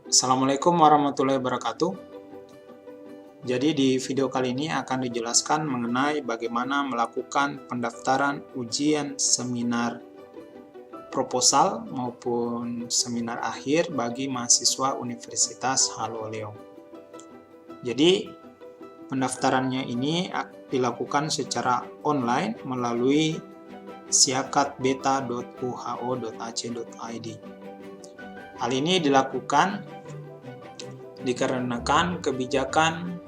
Assalamualaikum warahmatullahi wabarakatuh. Jadi di video kali ini akan dijelaskan mengenai bagaimana melakukan pendaftaran ujian seminar proposal maupun seminar akhir bagi mahasiswa Universitas Halolueo. Jadi pendaftarannya ini dilakukan secara online melalui siakatbeta.uho.ac.id. Hal ini dilakukan dikarenakan kebijakan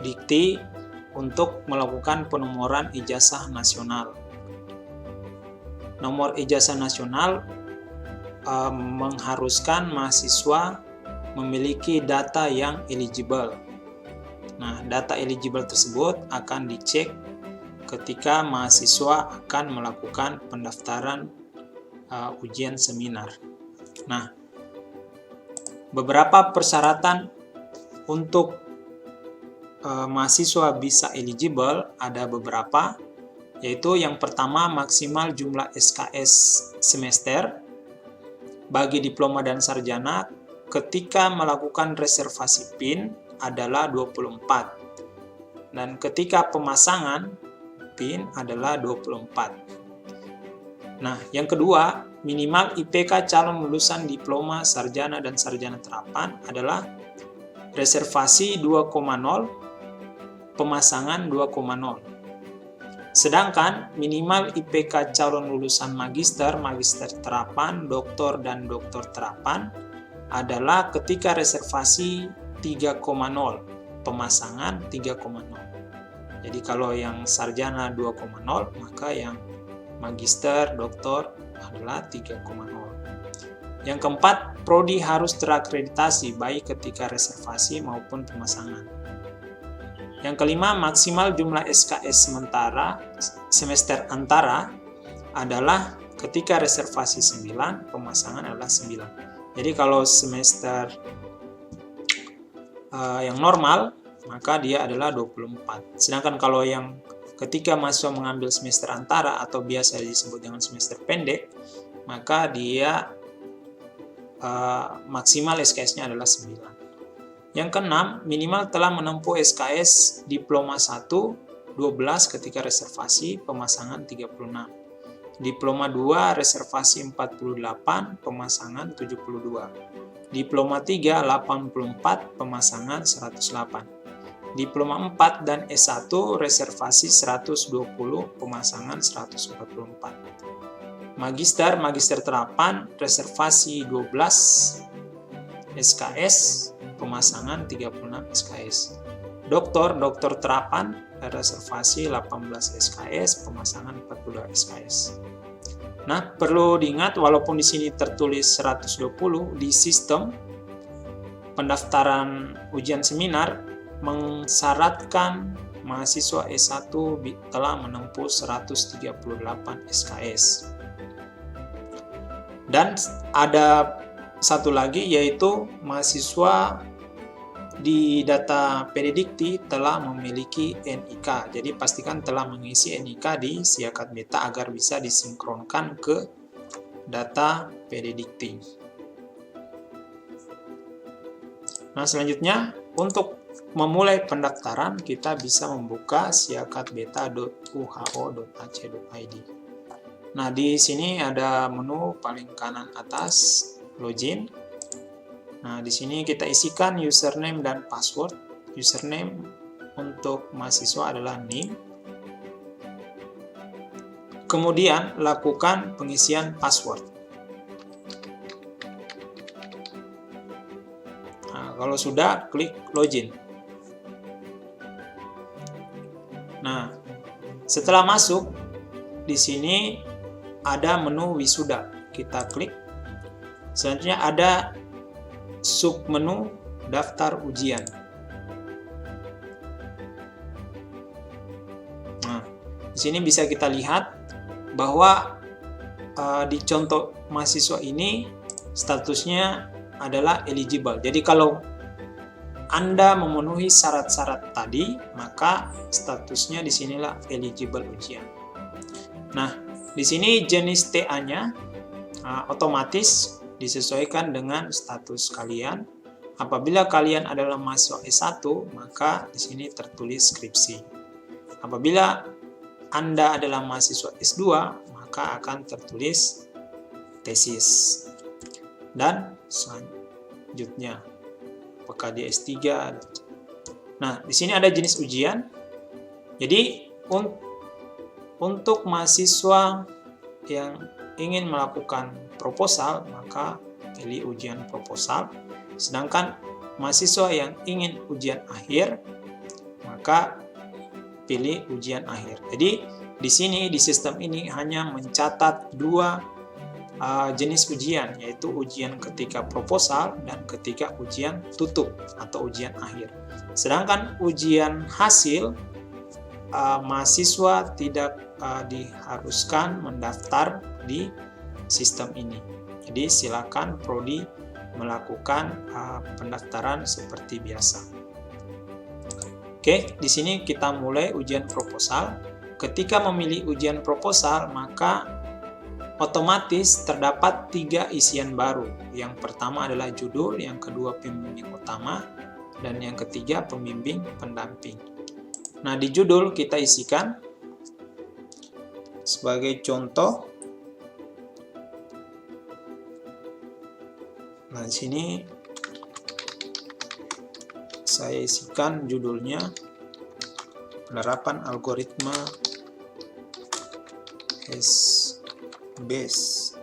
Dikti untuk melakukan penomoran ijazah nasional. Nomor ijazah nasional mengharuskan mahasiswa memiliki data yang eligible. Nah, data eligible tersebut akan dicek ketika mahasiswa akan melakukan pendaftaran ujian seminar. Nah, beberapa persyaratan untuk mahasiswa bisa eligible ada beberapa, yaitu yang pertama maksimal jumlah SKS semester bagi diploma dan sarjana ketika melakukan reservasi PIN adalah 24 dan ketika pemasangan PIN adalah 24. Nah, yang kedua, minimal IPK calon lulusan diploma sarjana dan sarjana terapan adalah reservasi 2,0, pemasangan 2,0. Sedangkan minimal IPK calon lulusan magister, magister terapan, doktor dan doktor terapan adalah ketika reservasi 3,0, pemasangan 3,0. Jadi kalau yang sarjana 2,0, maka yang magister, doktor adalah 3,0. Yang keempat, prodi harus terakreditasi baik ketika reservasi maupun pemasangan. Yang kelima, maksimal jumlah SKS sementara semester antara adalah ketika reservasi 9, pemasangan adalah 9. Jadi kalau semester yang normal, maka dia adalah 24. Sedangkan kalau yang ketika mahasiswa mengambil semester antara atau biasa disebut dengan semester pendek, maka dia maksimal SKS-nya adalah 9. Yang keenam, minimal telah menempuh SKS Diploma 1, 12 ketika reservasi, pemasangan 36. Diploma 2, reservasi 48, pemasangan 72. Diploma 3, 84, pemasangan 108. Diploma 4 dan S1 reservasi 120, pemasangan 144. Magister, magister terapan reservasi 12 SKS, pemasangan 36 SKS. Doktor, doktor terapan reservasi 18 SKS, pemasangan 42 SKS. Nah, perlu diingat walaupun di sini tertulis 120, di sistem pendaftaran ujian seminar mensyaratkan mahasiswa S1 telah menempuh 138 SKS. Dan ada satu lagi, yaitu mahasiswa di data PD Dikti telah memiliki NIK. Jadi pastikan telah mengisi NIK di Siakat Beta agar bisa disinkronkan ke data PD Dikti. Nah, selanjutnya untuk memulai pendaftaran kita bisa membuka siakatbeta.uho.ac.id. Nah, di sini ada menu paling kanan atas, login. Nah, di sini kita isikan username dan password. Username untuk mahasiswa adalah name. Kemudian lakukan pengisian password. Nah, kalau sudah, klik login. Nah, setelah masuk, di sini ada menu wisuda. Kita klik. Selanjutnya ada submenu daftar ujian. Nah, di sini bisa kita lihat bahwa di contoh mahasiswa ini statusnya adalah eligible. Jadi kalau Anda memenuhi syarat-syarat tadi, maka statusnya di sinilah eligible ujian. Nah, di sini jenis TA-nya otomatis disesuaikan dengan status kalian. Apabila kalian adalah mahasiswa S1, maka di sini tertulis skripsi. Apabila Anda adalah mahasiswa S2, maka akan tertulis tesis. Dan selanjutnya, apakah di S3? Nah, di sini ada jenis ujian. Jadi, untuk mahasiswa yang ingin melakukan proposal, maka pilih ujian proposal. Sedangkan mahasiswa yang ingin ujian akhir, maka pilih ujian akhir. Jadi di sini di sistem ini hanya mencatat dua jenis ujian, yaitu ujian ketika proposal dan ketika ujian tutup atau ujian akhir. Sedangkan ujian hasil, mahasiswa tidak diharuskan mendaftar di sistem ini. Jadi silakan prodi melakukan pendaftaran seperti biasa. Oke, di sini kita mulai ujian proposal. Ketika memilih ujian proposal, maka otomatis terdapat 3 isian baru. Yang pertama adalah judul, yang kedua pembimbing utama, dan yang ketiga pembimbing pendamping. Nah, di judul kita isikan sebagai contoh. Nah, di sini saya isikan judulnya penerapan algoritma HBase.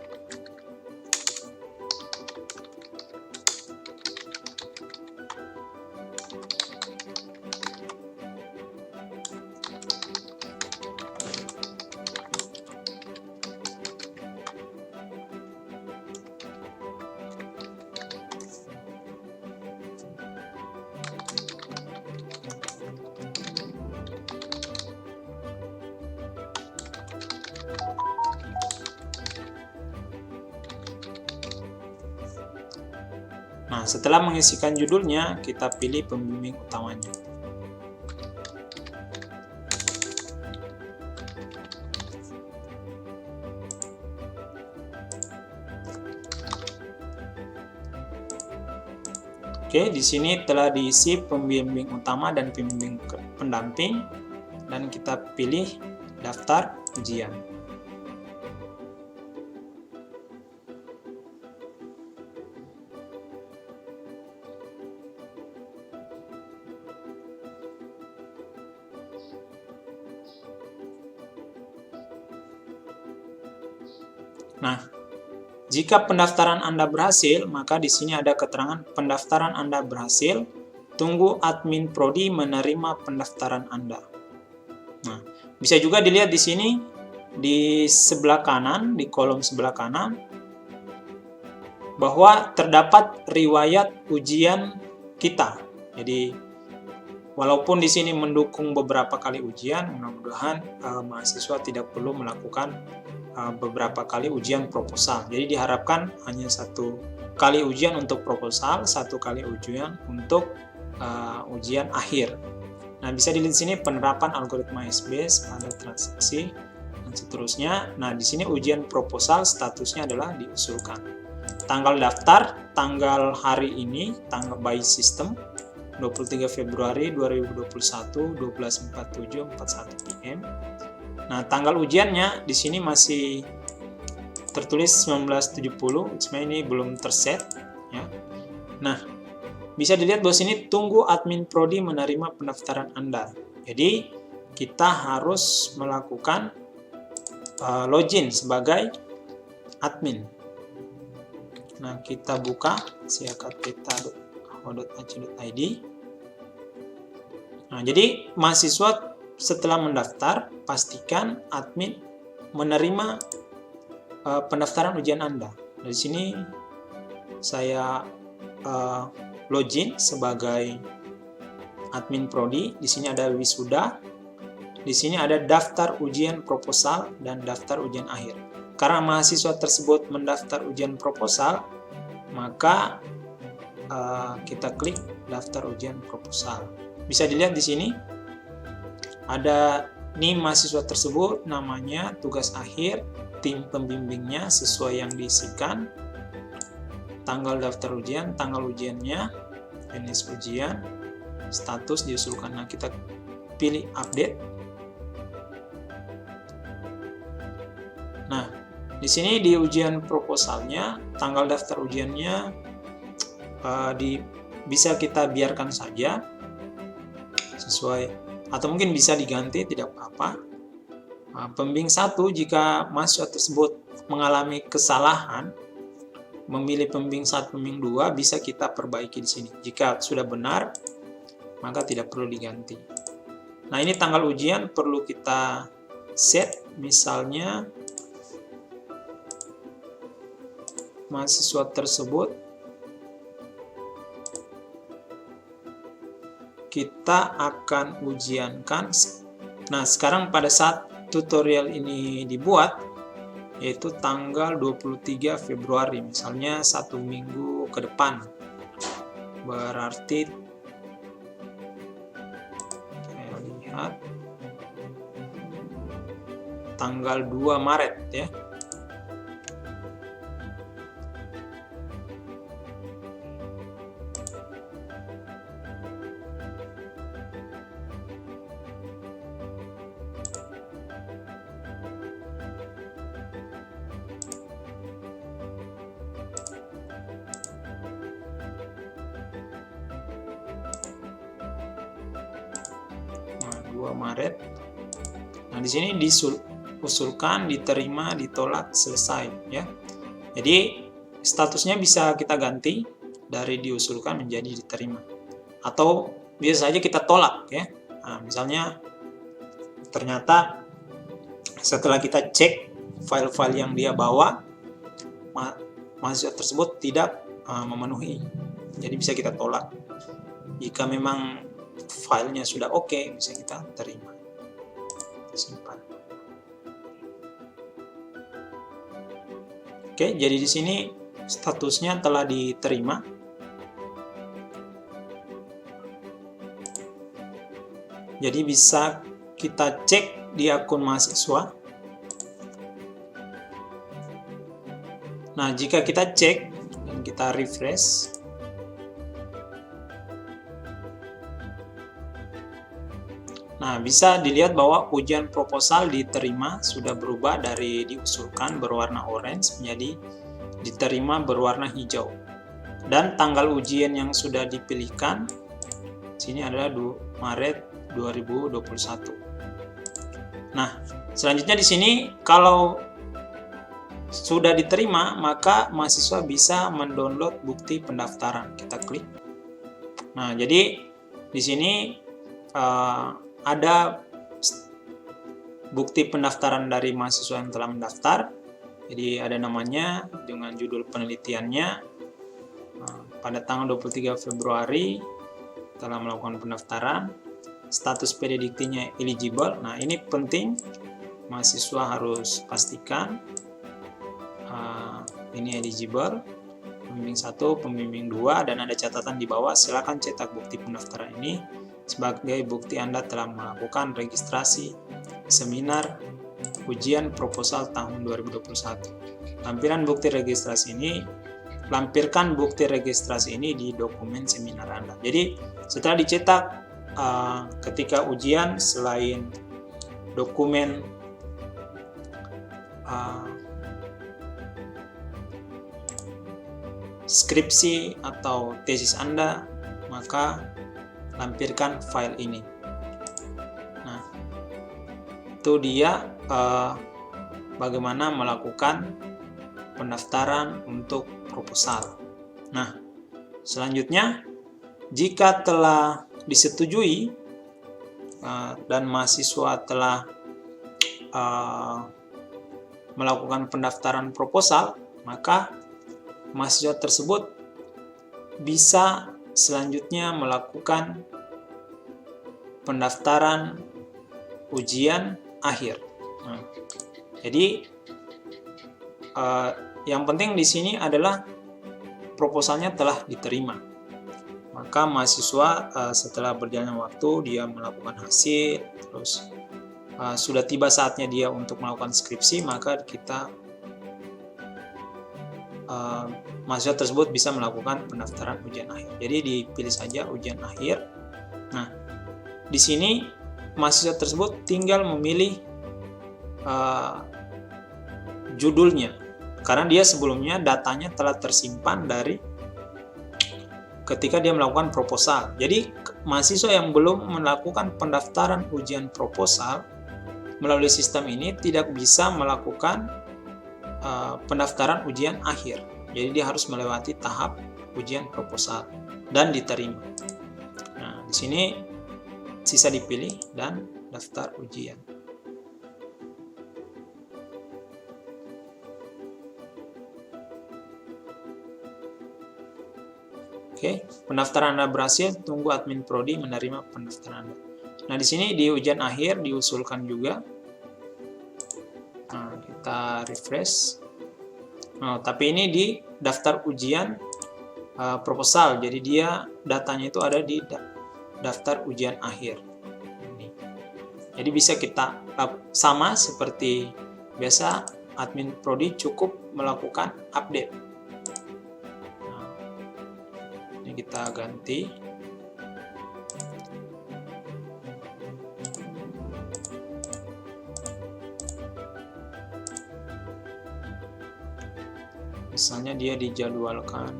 Nah, setelah mengisikan judulnya, kita pilih pembimbing utamanya. Oke, di sini telah diisi pembimbing utama dan pembimbing pendamping, dan kita pilih daftar ujian. Nah, jika pendaftaran Anda berhasil, maka di sini ada keterangan pendaftaran Anda berhasil. Tunggu admin prodi menerima pendaftaran Anda. Nah, bisa juga dilihat di sini di sebelah kanan, di kolom sebelah kanan, bahwa terdapat riwayat ujian kita. Jadi, walaupun di sini mendukung beberapa kali ujian, mudah-mudahan mahasiswa tidak perlu melakukan beberapa kali ujian proposal. Jadi diharapkan hanya 1 kali ujian untuk proposal, 1 kali ujian untuk ujian akhir. Nah, bisa dilihat di sini penerapan algoritma HBase pada transaksi dan seterusnya. Nah, di sini ujian proposal statusnya adalah diusulkan. Tanggal daftar, tanggal hari ini, tanggal by system 23 Februari 2021 12.47 41 PM. Nah, tanggal ujiannya di sini masih tertulis 1970, sebenarnya ini belum terset ya. Nah, bisa dilihat bahwa sini tunggu admin prodi menerima pendaftaran Anda. Jadi, kita harus melakukan login sebagai admin. Nah, kita buka siakatpeta.ho.ac.id. Nah, jadi mahasiswa setelah mendaftar, pastikan admin menerima pendaftaran ujian Anda. Di sini saya login sebagai admin prodi. Di sini ada wisuda. Di sini ada daftar ujian proposal dan daftar ujian akhir. Karena mahasiswa tersebut mendaftar ujian proposal, maka kita klik daftar ujian proposal. Bisa dilihat di sini ada nih mahasiswa tersebut, namanya, tugas akhir, tim pembimbingnya sesuai yang diisikan. tanggal daftar ujian, tanggal ujiannya, jenis ujian, status diusulkan. Nah, kita pilih update. Nah, di sini di ujian proposalnya, tanggal daftar ujiannya bisa kita biarkan saja sesuai, atau mungkin bisa diganti, tidak apa-apa. Pembimbing 1, jika mahasiswa tersebut mengalami kesalahan memilih pembimbing 1, pembimbing 2, bisa kita perbaiki di sini. Jika sudah benar, maka tidak perlu diganti. Nah, ini tanggal ujian perlu kita set, misalnya mahasiswa tersebut kita akan ujiankan. Nah, sekarang pada saat tutorial ini dibuat, yaitu tanggal 23 Februari, misalnya 1 minggu ke depan, berarti saya lihat tanggal 2 Maret ya. Nah, 2 Maret. Nah, di sini diusulkan, diterima, ditolak, selesai ya. Jadi statusnya bisa kita ganti dari diusulkan menjadi diterima, atau bisa saja kita tolak ya. Nah, misalnya ternyata setelah kita cek file-file yang dia bawa, mahasiswa tersebut tidak memenuhi, jadi bisa kita tolak. Jika memang filenya sudah oke, bisa kita terima, simpan. Oke, jadi di sini statusnya telah diterima. Jadi bisa kita cek di akun mahasiswa. Nah, jika kita cek dan kita refresh, nah, bisa dilihat bahwa ujian proposal diterima sudah berubah dari diusulkan berwarna orange menjadi diterima berwarna hijau. Dan tanggal ujian yang sudah dipilihkan sini adalah 2 Maret 2021. Nah, selanjutnya di sini kalau sudah diterima, maka mahasiswa bisa mendownload bukti pendaftaran. Kita klik. Nah, jadi di sini ada bukti pendaftaran dari mahasiswa yang telah mendaftar. Jadi ada namanya dengan judul penelitiannya. Pada tanggal 23 Februari telah melakukan pendaftaran. Status PD Diktinya eligible. Nah, ini penting, mahasiswa harus pastikan ini eligible. Pembimbing 1, pembimbing 2, dan ada catatan di bawah, silakan cetak bukti pendaftaran ini sebagai bukti Anda telah melakukan registrasi seminar ujian proposal tahun 2021. Lampirkan bukti registrasi ini di dokumen seminar Anda. Jadi setelah dicetak, ketika ujian, selain dokumen skripsi atau tesis Anda, maka lampirkan file ini. Nah, itu dia bagaimana melakukan pendaftaran untuk proposal. Nah, selanjutnya, jika telah disetujui dan mahasiswa telah melakukan pendaftaran proposal, maka mahasiswa tersebut bisa selanjutnya melakukan pendaftaran ujian akhir. Nah, jadi yang penting di sini adalah proposalnya telah diterima. Maka mahasiswa setelah berjalannya waktu dia melakukan hasil, terus sudah tiba saatnya dia untuk melakukan skripsi, maka kita mahasiswa tersebut bisa melakukan pendaftaran ujian akhir. Jadi dipilih saja ujian akhir. Nah, di sini mahasiswa tersebut tinggal memilih judulnya, karena dia sebelumnya datanya telah tersimpan dari ketika dia melakukan proposal. Jadi mahasiswa yang belum melakukan pendaftaran ujian proposal melalui sistem ini tidak bisa melakukan pendaftaran ujian akhir. Jadi dia harus melewati tahap ujian proposal dan diterima. Nah, di sini sisa dipilih dan daftar ujian. Oke, pendaftaran Anda berhasil, tunggu admin prodi menerima pendaftaran Anda. Nah, di sini di ujian akhir diusulkan juga. Nah, kita refresh. Nah, tapi ini di daftar ujian proposal, jadi dia datanya itu ada di daftar ujian akhir. Ini. Jadi bisa kita sama seperti biasa, admin prodi cukup melakukan update. Nah, ini kita ganti. Misalnya dia dijadwalkan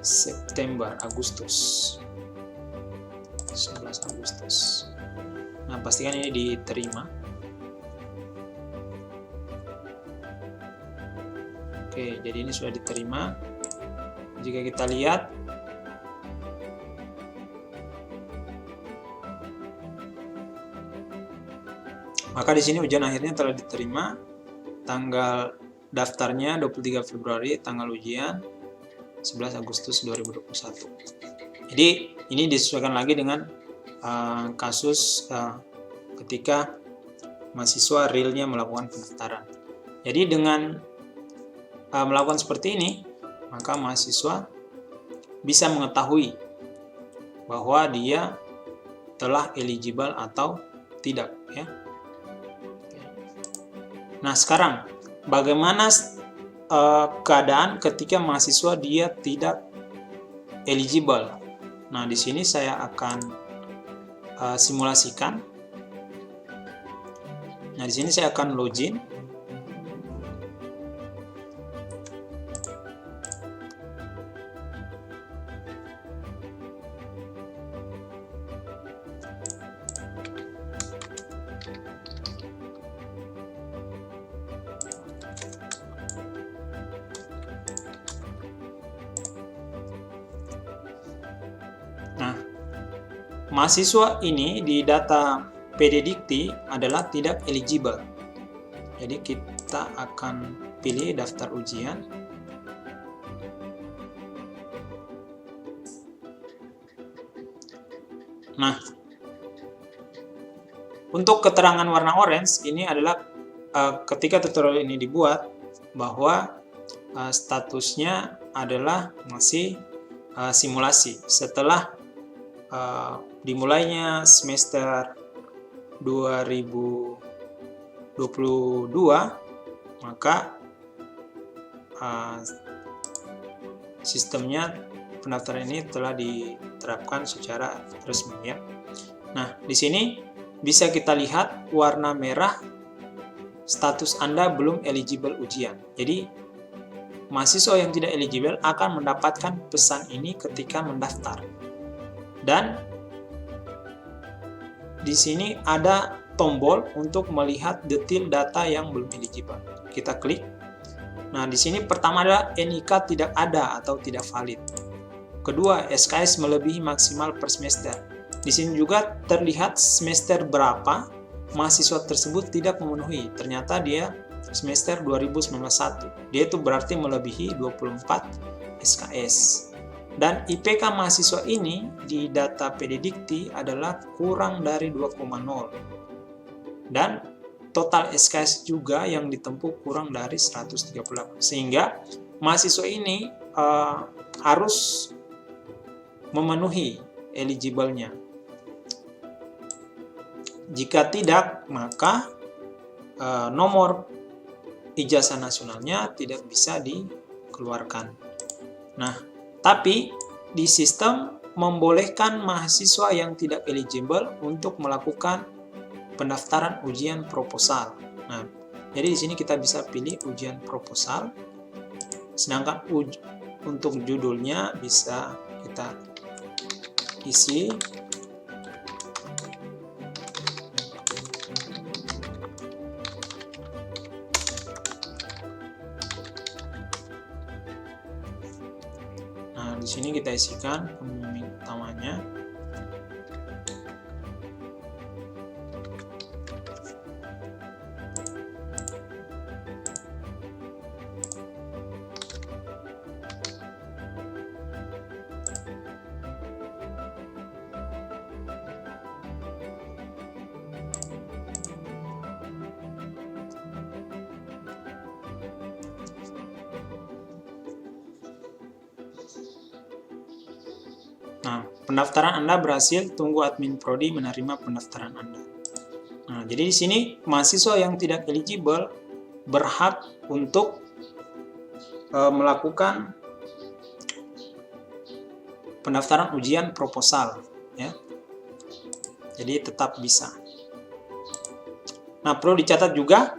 September, Agustus, 11 Agustus. Nah, pastikan ini diterima. Oke, jadi ini sudah diterima. Jika kita lihat, maka di sini ujian akhirnya telah diterima. Tanggal daftarnya 23 Februari, tanggal ujian 11 Agustus 2021. Jadi ini disesuaikan lagi dengan kasus ketika mahasiswa realnya melakukan pendaftaran. Jadi dengan melakukan seperti ini, maka mahasiswa bisa mengetahui bahwa dia telah eligible atau tidak, ya. Nah, sekarang bagaimana keadaan ketika mahasiswa dia tidak eligible? Nah, di sini saya akan simulasikan. Nah, di sini saya akan login. Mahasiswa ini di data PDDikti adalah tidak eligible. Jadi kita akan pilih daftar ujian. Nah, untuk keterangan warna orange ini adalah ketika tutorial ini dibuat bahwa statusnya adalah masih simulasi. Setelah dimulainya semester 2022, maka sistemnya pendaftaran ini telah diterapkan secara resmi, ya. Nah, di sini bisa kita lihat warna merah status Anda belum eligible ujian. Jadi mahasiswa yang tidak eligible akan mendapatkan pesan ini ketika mendaftar. Dan di sini ada tombol untuk melihat detail data yang belum eligible. Kita klik. Nah, di sini pertama adalah NIK tidak ada atau tidak valid. Kedua, SKS melebihi maksimal per semester. Di sini juga terlihat semester berapa mahasiswa tersebut tidak memenuhi. Ternyata dia semester 2019-1. Dia itu berarti melebihi 24 SKS. Dan IPK mahasiswa ini di data PDDikti adalah kurang dari 2,0. Dan total SKS juga yang ditempuh kurang dari 138. Sehingga mahasiswa ini harus memenuhi eligible-nya. Jika tidak, maka nomor ijazah nasionalnya tidak bisa dikeluarkan. Nah, tapi di sistem membolehkan mahasiswa yang tidak eligible untuk melakukan pendaftaran ujian proposal. Nah, jadi di sini kita bisa pilih ujian proposal, sedangkan untuk judulnya bisa kita isi di sini kita isikan pembimbing utamanya. Nah, pendaftaran Anda berhasil, tunggu admin prodi menerima pendaftaran Anda. Nah, jadi di sini mahasiswa yang tidak eligible berhak untuk melakukan pendaftaran ujian proposal, ya. Jadi tetap bisa. Nah, perlu dicatat juga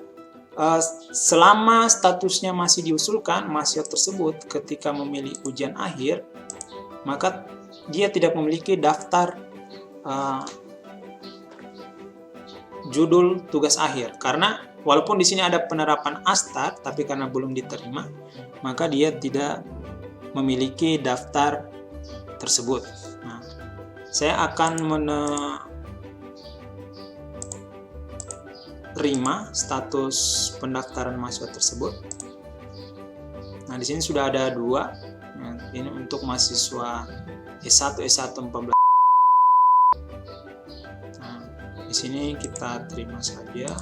selama statusnya masih diusulkan, mahasiswa tersebut ketika memilih ujian akhir, maka dia tidak memiliki daftar judul tugas akhir, karena walaupun di sini ada penerapan ASTAR, tapi karena belum diterima, maka dia tidak memiliki daftar tersebut. Nah, saya akan menerima status pendaftaran mahasiswa tersebut. Nah, di sini sudah ada 2. Nah, ini untuk mahasiswa S1 14. Nah, di sini kita terima saja.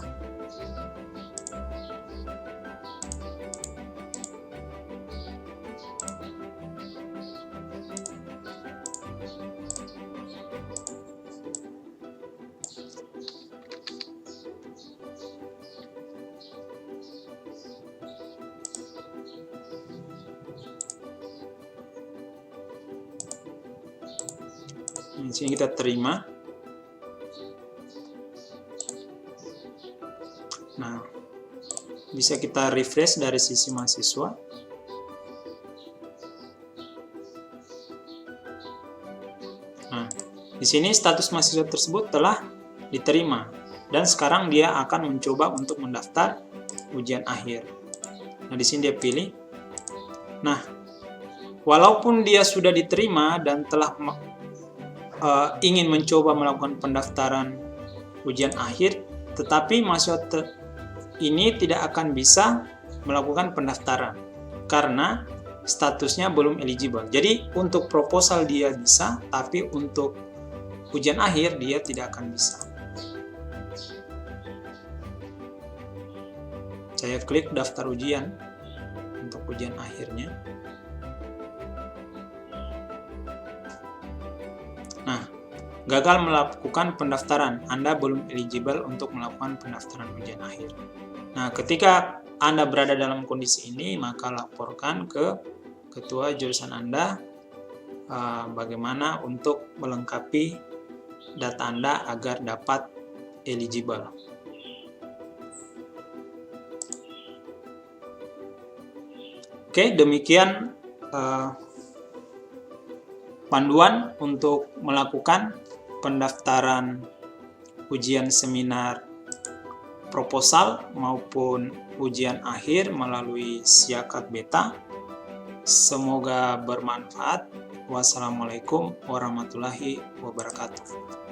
Di sini kita terima. Nah, bisa kita refresh dari sisi mahasiswa. Nah, di sini status mahasiswa tersebut telah diterima dan sekarang dia akan mencoba untuk mendaftar ujian akhir. Nah, di sini dia pilih. Nah, walaupun dia sudah diterima dan telah ingin mencoba melakukan pendaftaran ujian akhir, tetapi mahasiswa ini tidak akan bisa melakukan pendaftaran karena statusnya belum eligible. Jadi untuk proposal dia bisa, tapi untuk ujian akhir dia tidak akan bisa. Saya klik daftar ujian untuk ujian akhirnya. Nah, gagal melakukan pendaftaran. Anda belum eligible untuk melakukan pendaftaran ujian akhir. Nah, ketika Anda berada dalam kondisi ini, maka laporkan ke ketua jurusan Anda bagaimana untuk melengkapi data Anda agar dapat eligible. Oke, demikian panduan untuk melakukan pendaftaran ujian seminar proposal maupun ujian akhir melalui Siakat Beta. Semoga bermanfaat. Wassalamualaikum warahmatullahi wabarakatuh.